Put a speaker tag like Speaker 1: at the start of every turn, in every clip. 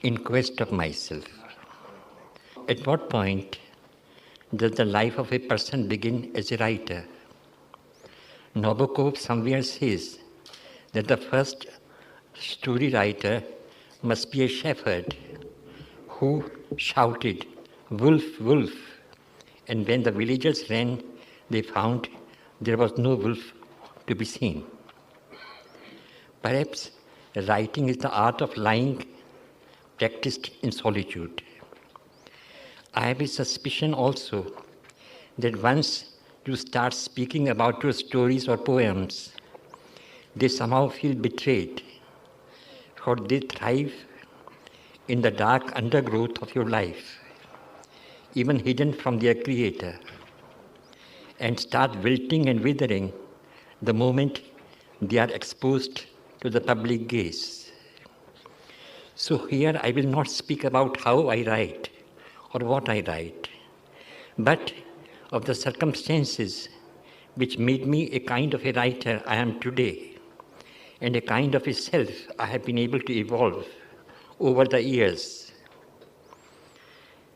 Speaker 1: in quest of myself. At what point does the life of a person begin as a writer? Nabokov somewhere says that the first story writer must be a shepherd who shouted, "Wolf, wolf!" And when the villagers ran, they found there was no wolf to be seen. Perhaps writing is the art of lying practiced in solitude. I have a suspicion also that once you start speaking about your stories or poems, they somehow feel betrayed, for they thrive in the dark undergrowth of your life, even hidden from their creator, and start wilting and withering the moment they are exposed to the public gaze. So here I will not speak about how I write or what I write, but of the circumstances which made me a kind of a writer I am today, and a kind of a self I have been able to evolve over the years,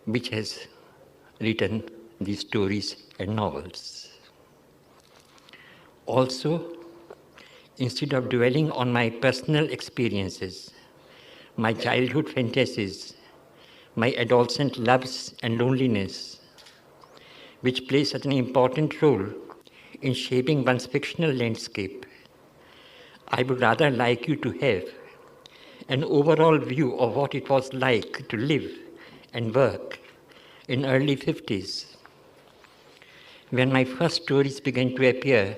Speaker 1: which has written these stories and novels. Also, instead of dwelling on my personal experiences, my childhood fantasies, my adolescent loves and loneliness, which play such an important role in shaping one's fictional landscape, I would rather like you to have an overall view of what it was like to live and work in early 50s, when my first stories began to appear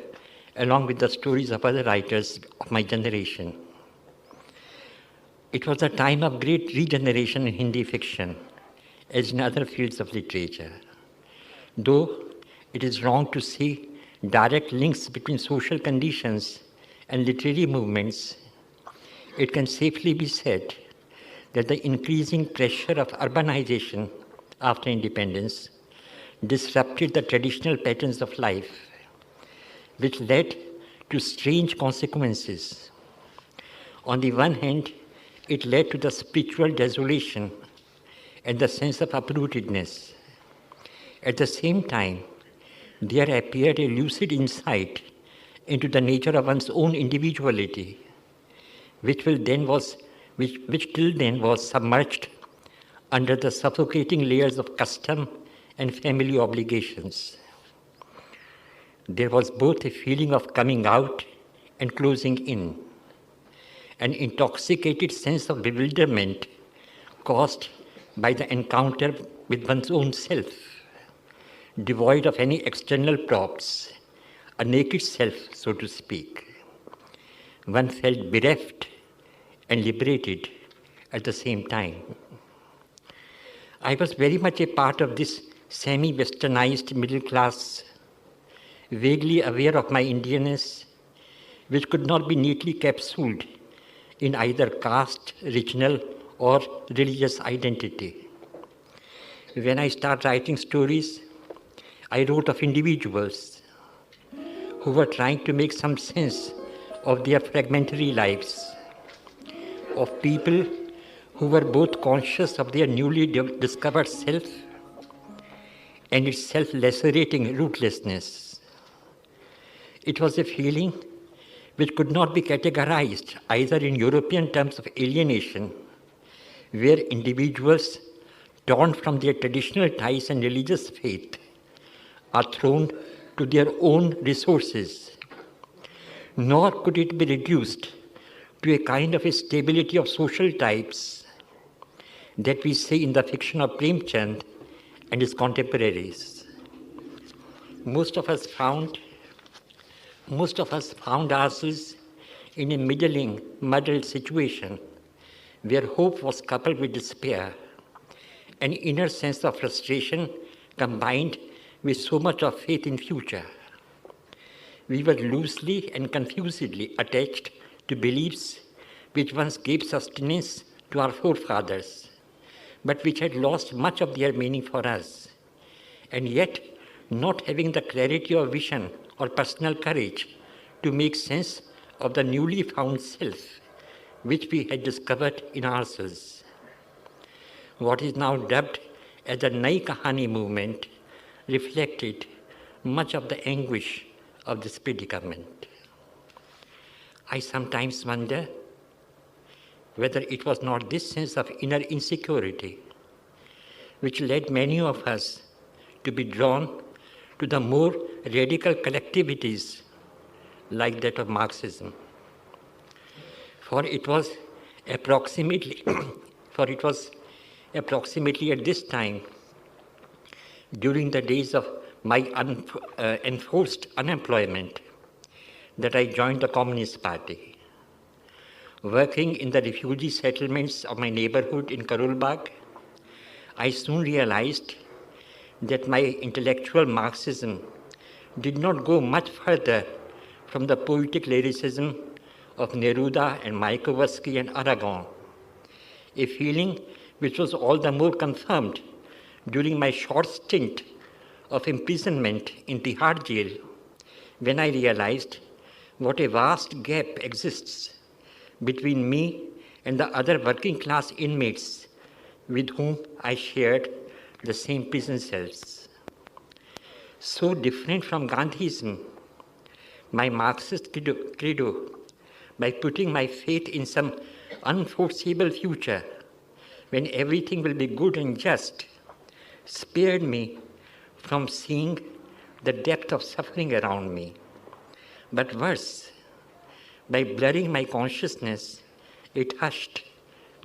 Speaker 1: along with the stories of other writers of my generation. It was a time of great regeneration in Hindi fiction, as in other fields of literature. Though it is wrong to see direct links between social conditions and literary movements, it can safely be said that the increasing pressure of urbanization after independence disrupted the traditional patterns of life, which led to strange consequences. On the one hand, it led to the spiritual desolation and the sense of uprootedness. At the same time, there appeared a lucid insight into the nature of one's own individuality, which till then was submerged under the suffocating layers of custom and family obligations. There was both a feeling of coming out and closing in, an intoxicated sense of bewilderment caused by the encounter with one's own self, devoid of any external props, a naked self, so to speak. One felt bereft and liberated at the same time. I was very much a part of this semi-westernized middle class, vaguely aware of my Indianness, which could not be neatly capsuled in either caste, regional, or religious identity. When I started writing stories, I wrote of individuals who were trying to make some sense of their fragmentary lives, of people who were both conscious of their newly discovered self and its self-lacerating rootlessness. It was a feeling which could not be categorized either in European terms of alienation, where individuals torn from their traditional ties and religious faith are thrown to their own resources, nor could it be reduced to a kind of a stability of social types that we see in the fiction of Premchand and his contemporaries. Most of us found ourselves in a middling, muddled situation where hope was coupled with despair, an inner sense of frustration combined with so much of faith in future. We were loosely and confusedly attached to beliefs which once gave sustenance to our forefathers, but which had lost much of their meaning for us, and yet not having the clarity of vision or personal courage to make sense of the newly found self which we had discovered in ourselves. What is now dubbed as the Nai Kahani movement reflected much of the anguish of this predicament. I sometimes wonder whether it was not this sense of inner insecurity which led many of us to be drawn to the more radical collectivities like that of Marxism. For it was approximately at this time, during the days of my enforced unemployment, that I joined the Communist Party. Working in the refugee settlements of my neighborhood in Karulbagh, I soon realized that my intellectual Marxism did not go much further from the poetic lyricism of Neruda and Mayakovsky and Aragon, a feeling which was all the more confirmed during my short stint of imprisonment in Tihar jail, when I realized what a vast gap exists between me and the other working class inmates with whom I shared the same prison cells. So different from Gandhism, my Marxist credo, by putting my faith in some unforeseeable future when everything will be good and just, spared me from seeing the depth of suffering around me. But worse, by blurring my consciousness, it hushed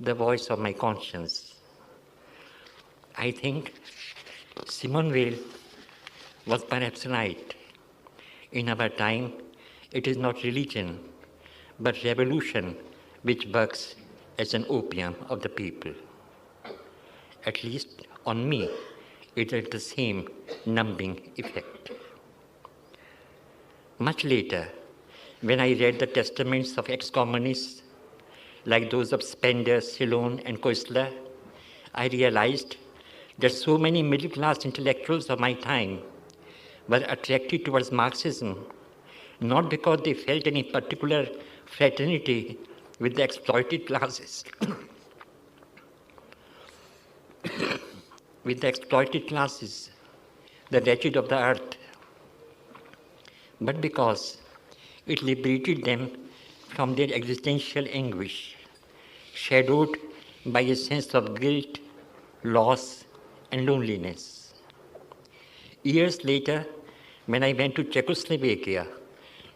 Speaker 1: the voice of my conscience. I think Simone Weil was perhaps right. In our time, it is not religion, but revolution which works as an opium of the people. At least on me, it had the same numbing effect. Much later, when I read the testaments of ex-communists, like those of Spender, Ceylon, and Koestler, I realized that so many middle-class intellectuals of my time were attracted towards Marxism, not because they felt any particular fraternity with the exploited classes, the wretched of the earth, but because it liberated them from their existential anguish, shadowed by a sense of guilt, loss, and loneliness. Years later, when I went to Czechoslovakia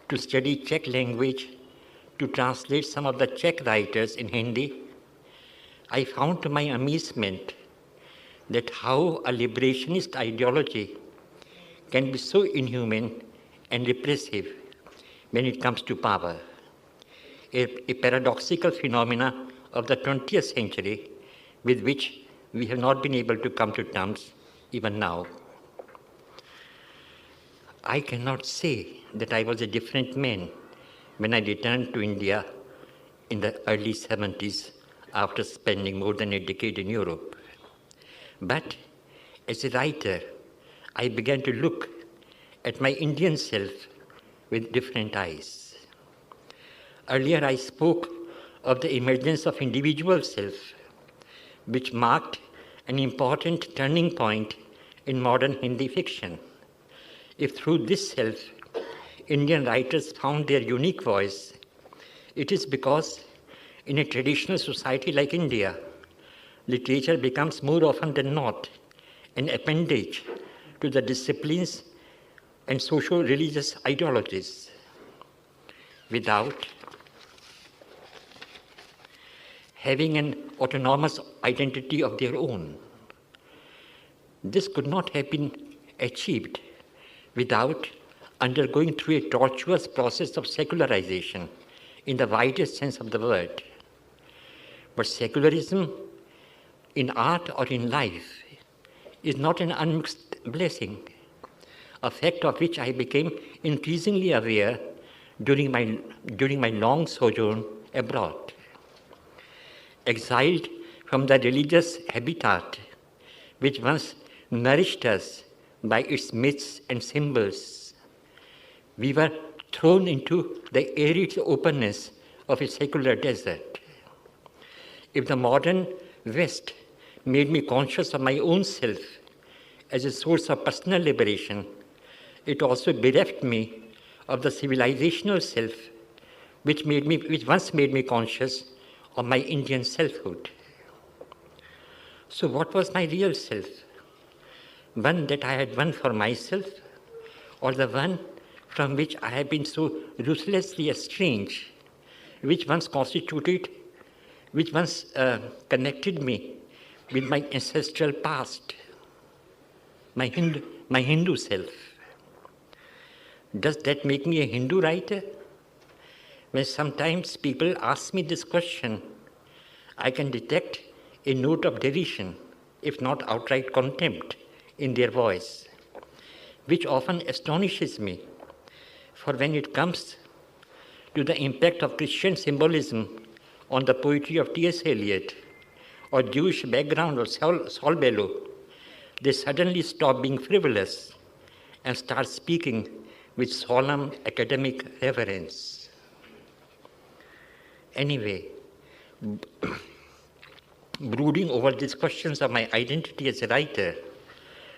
Speaker 1: to study Czech language, to translate some of the Czech writers in Hindi, I found to my amazement that how a liberationist ideology can be so inhuman and repressive when it comes to power, a paradoxical phenomena of the 20th century with which we have not been able to come to terms even now. I cannot say that I was a different man when I returned to India in the early 70s after spending more than a decade in Europe. But as a writer, I began to look at my Indian self with different eyes. Earlier I spoke of the emergence of individual self, which marked an important turning point in modern Hindi fiction. If through this self, Indian writers found their unique voice, it is because in a traditional society like India, literature becomes more often than not an appendage to the disciplines and social-religious ideologies without having an autonomous identity of their own. This could not have been achieved without undergoing through a tortuous process of secularization in the widest sense of the word. But secularism in art or in life is not an unmixed blessing, a fact of which I became increasingly aware during my long sojourn abroad. Exiled from the religious habitat which once nourished us by its myths and symbols, we were thrown into the arid openness of a secular desert. If the modern West made me conscious of my own self as a source of personal liberation, it also bereft me of the civilizational self which once made me conscious of my Indian selfhood. So what was my real self? One that I had won for myself, or the one from which I have been so ruthlessly estranged, which once connected me with my ancestral past, my Hindu self. Does that make me a Hindu writer? When sometimes people ask me this question, I can detect a note of derision, if not outright contempt, in their voice, which often astonishes me. For when it comes to the impact of Christian symbolism on the poetry of T.S. Eliot, or Jewish background of Saul Bellow, they suddenly stop being frivolous and start speaking with solemn academic reverence. Anyway, brooding over these questions of my identity as a writer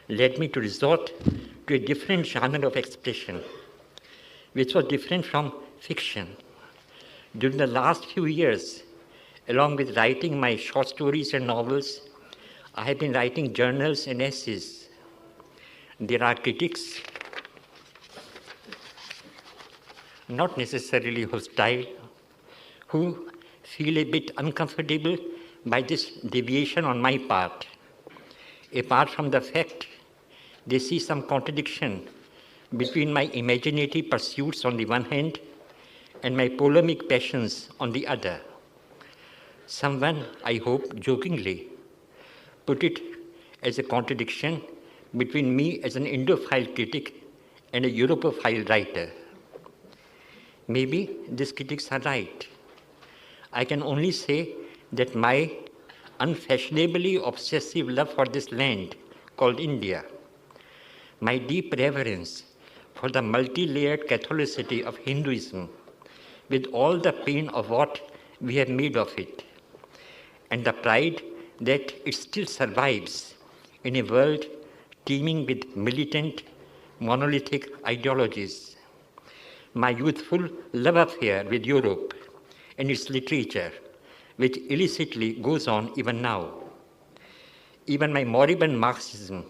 Speaker 1: led me to resort to a different genre of expression, which was different from fiction. During the last few years, along with writing my short stories and novels, I have been writing journals and essays. There are critics, not necessarily hostile, who feel a bit uncomfortable by this deviation on my part. Apart from the fact they see some contradiction between my imaginative pursuits on the one hand and my polemic passions on the other. Someone, I hope jokingly, put it as a contradiction between me as an Indophile critic and a Europophile writer. Maybe these critics are right. I can only say that my unfashionably obsessive love for this land called India, my deep reverence for the multi-layered Catholicity of Hinduism, with all the pain of what we have made of it, and the pride that it still survives in a world teeming with militant, monolithic ideologies. My youthful love affair with Europe and its literature, which illicitly goes on even now. Even my moribund Marxism,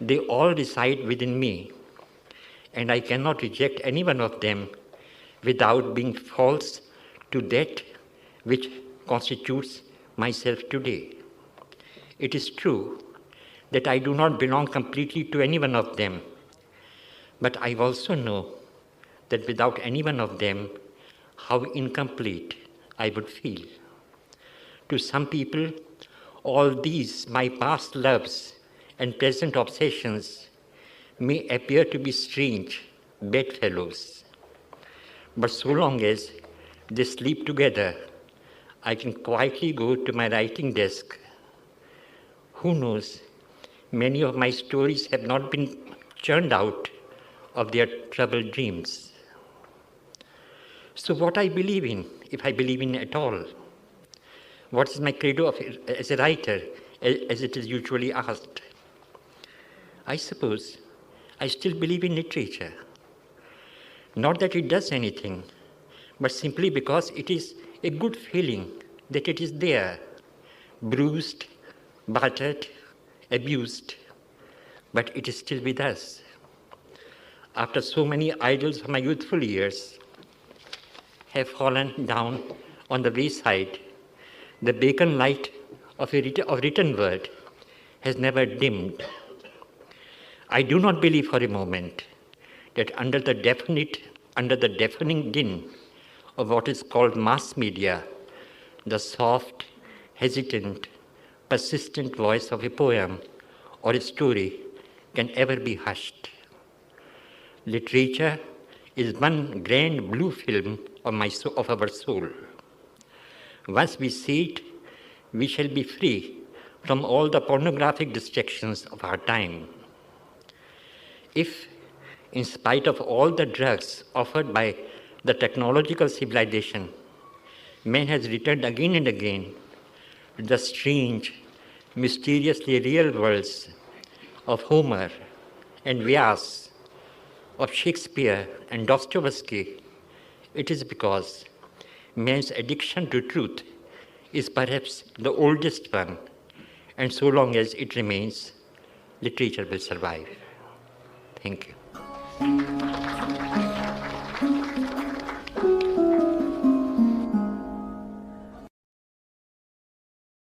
Speaker 1: they all reside within me, and I cannot reject any one of them without being false to that which constitutes myself today. It is true that I do not belong completely to any one of them, but I also know that without any one of them, how incomplete I would feel. To some people, all these, my past loves and present obsessions, may appear to be strange bedfellows. But so long as they sleep together, I can quietly go to my writing desk. Who knows, many of my stories have not been churned out of their troubled dreams. So what I believe in, if I believe in at all? What is my credo as a writer, as it is usually asked? I suppose I still believe in literature. Not that it does anything, but simply because it is a good feeling that it is there, bruised, battered, abused, but it is still with us. After so many idols of my youthful years have fallen down on the wayside, the beacon light of written word has never dimmed. I do not believe for a moment that under the deafening din of what is called mass media, the soft, hesitant, persistent voice of a poem or a story can ever be hushed. Literature is one grand blue film of our soul. Once we see it, we shall be free from all the pornographic distractions of our time. If, in spite of all the drugs offered by the technological civilization, man has returned again and again the strange, mysteriously real worlds of Homer and Vyas, of Shakespeare and Dostoevsky, it is because man's addiction to truth is perhaps the oldest one, and so long as it remains, literature will survive. Thank you.